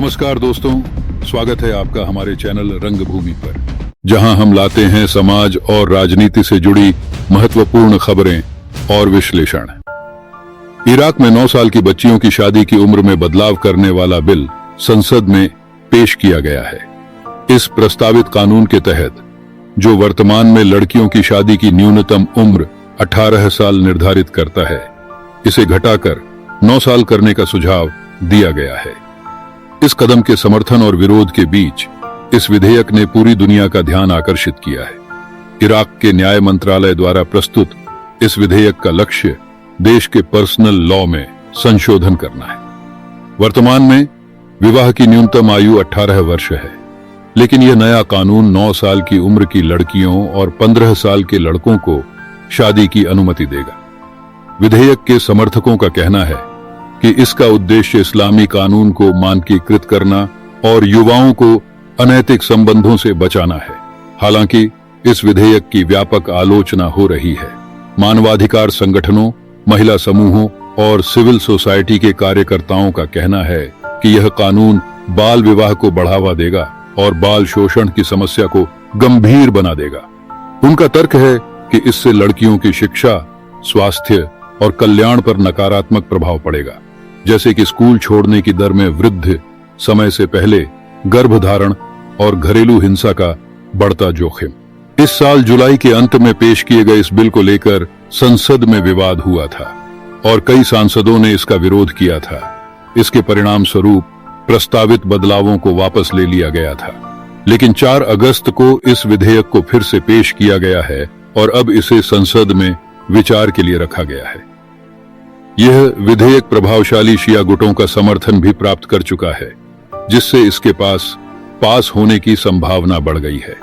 नमस्कार दोस्तों, स्वागत है आपका हमारे चैनल रंगभूमि पर, जहां हम लाते हैं समाज और राजनीति से जुड़ी महत्वपूर्ण खबरें और विश्लेषण। इराक में 9 साल की बच्चियों की शादी की उम्र में बदलाव करने वाला बिल संसद में पेश किया गया है। इस प्रस्तावित कानून के तहत जो वर्तमान में लड़कियों की शादी की न्यूनतम उम्र 18 साल निर्धारित करता है, इसे घटाकर 9 साल करने का सुझाव दिया गया है। इस कदम के समर्थन और विरोध के बीच इस विधेयक ने पूरी दुनिया का ध्यान आकर्षित किया है। इराक के न्याय मंत्रालय द्वारा प्रस्तुत इस विधेयक का लक्ष्य देश के पर्सनल लॉ में संशोधन करना है। वर्तमान में विवाह की न्यूनतम आयु 18 वर्ष है, लेकिन यह नया कानून 9 साल की उम्र की लड़कियों और 15 साल के लड़कों को शादी की अनुमति देगा। विधेयक के समर्थकों का कहना है कि इसका उद्देश्य इस्लामी कानून को मानकीकृत करना और युवाओं को अनैतिक संबंधों से बचाना है। हालांकि इस विधेयक की व्यापक आलोचना हो रही है। मानवाधिकार संगठनों, महिला समूहों और सिविल सोसाइटी के कार्यकर्ताओं का कहना है कि यह कानून बाल विवाह को बढ़ावा देगा और बाल शोषण की समस्या को गंभीर बना देगा। उनका तर्क है कि इससे लड़कियों की शिक्षा, स्वास्थ्य और कल्याण पर नकारात्मक प्रभाव पड़ेगा, जैसे कि स्कूल छोड़ने की दर में वृद्धि, समय से पहले गर्भधारण और घरेलू हिंसा का बढ़ता जोखिम। इस साल जुलाई के अंत में पेश किए गए इस बिल को लेकर संसद में विवाद हुआ था और कई सांसदों ने इसका विरोध किया था। इसके परिणाम स्वरूप प्रस्तावित बदलावों को वापस ले लिया गया था, लेकिन 4 अगस्त को इस विधेयक को फिर से पेश किया गया है और अब इसे संसद में विचार के लिए रखा गया है। यह विधेयक प्रभावशाली शिया गुटों का समर्थन भी प्राप्त कर चुका है, जिससे इसके पास होने की संभावना बढ़ गई है।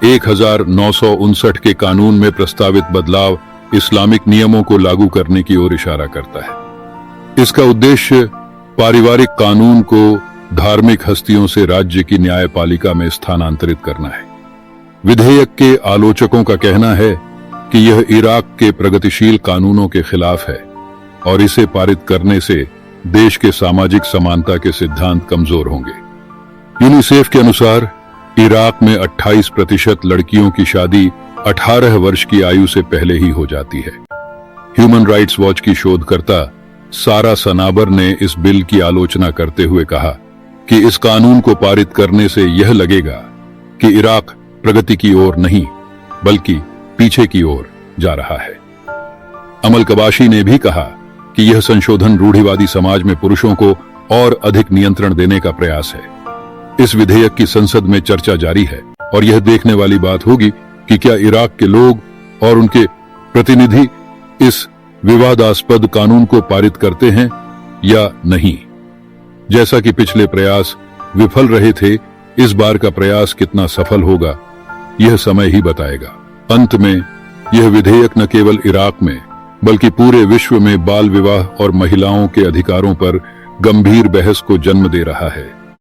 1959 के कानून में प्रस्तावित बदलाव इस्लामिक नियमों को लागू करने की ओर इशारा करता है। इसका उद्देश्य पारिवारिक कानून को धार्मिक हस्तियों से राज्य की न्यायपालिका में स्थानांतरित करना है। विधेयक के आलोचकों का कहना है कि यह इराक के प्रगतिशील कानूनों के खिलाफ है और इसे पारित करने से देश के सामाजिक समानता के सिद्धांत कमजोर होंगे। यूनिसेफ के अनुसार इराक में 28% लड़कियों की शादी 18 वर्ष की आयु से पहले ही हो जाती है। ह्यूमन राइट्स वॉच की शोधकर्ता सारा सनाबर ने इस बिल की आलोचना करते हुए कहा कि इस कानून को पारित करने से यह लगेगा कि इराक प्रगति की ओर नहीं बल्कि पीछे की ओर जा रहा है। अमल कबाशी ने भी कहा कि यह संशोधन रूढ़िवादी समाज में पुरुषों को और अधिक नियंत्रण देने का प्रयास है। इस विधेयक की संसद में चर्चा जारी है और यह देखने वाली बात होगी कि क्या इराक के लोग और उनके प्रतिनिधि इस विवादास्पद कानून को पारित करते हैं या नहीं। जैसा कि पिछले प्रयास विफल रहे थे, इस बार का प्रयास कितना सफल होगा यह समय ही बताएगा। अंत में यह विधेयक न केवल इराक में बल्कि पूरे विश्व में बाल विवाह और महिलाओं के अधिकारों पर गंभीर बहस को जन्म दे रहा है।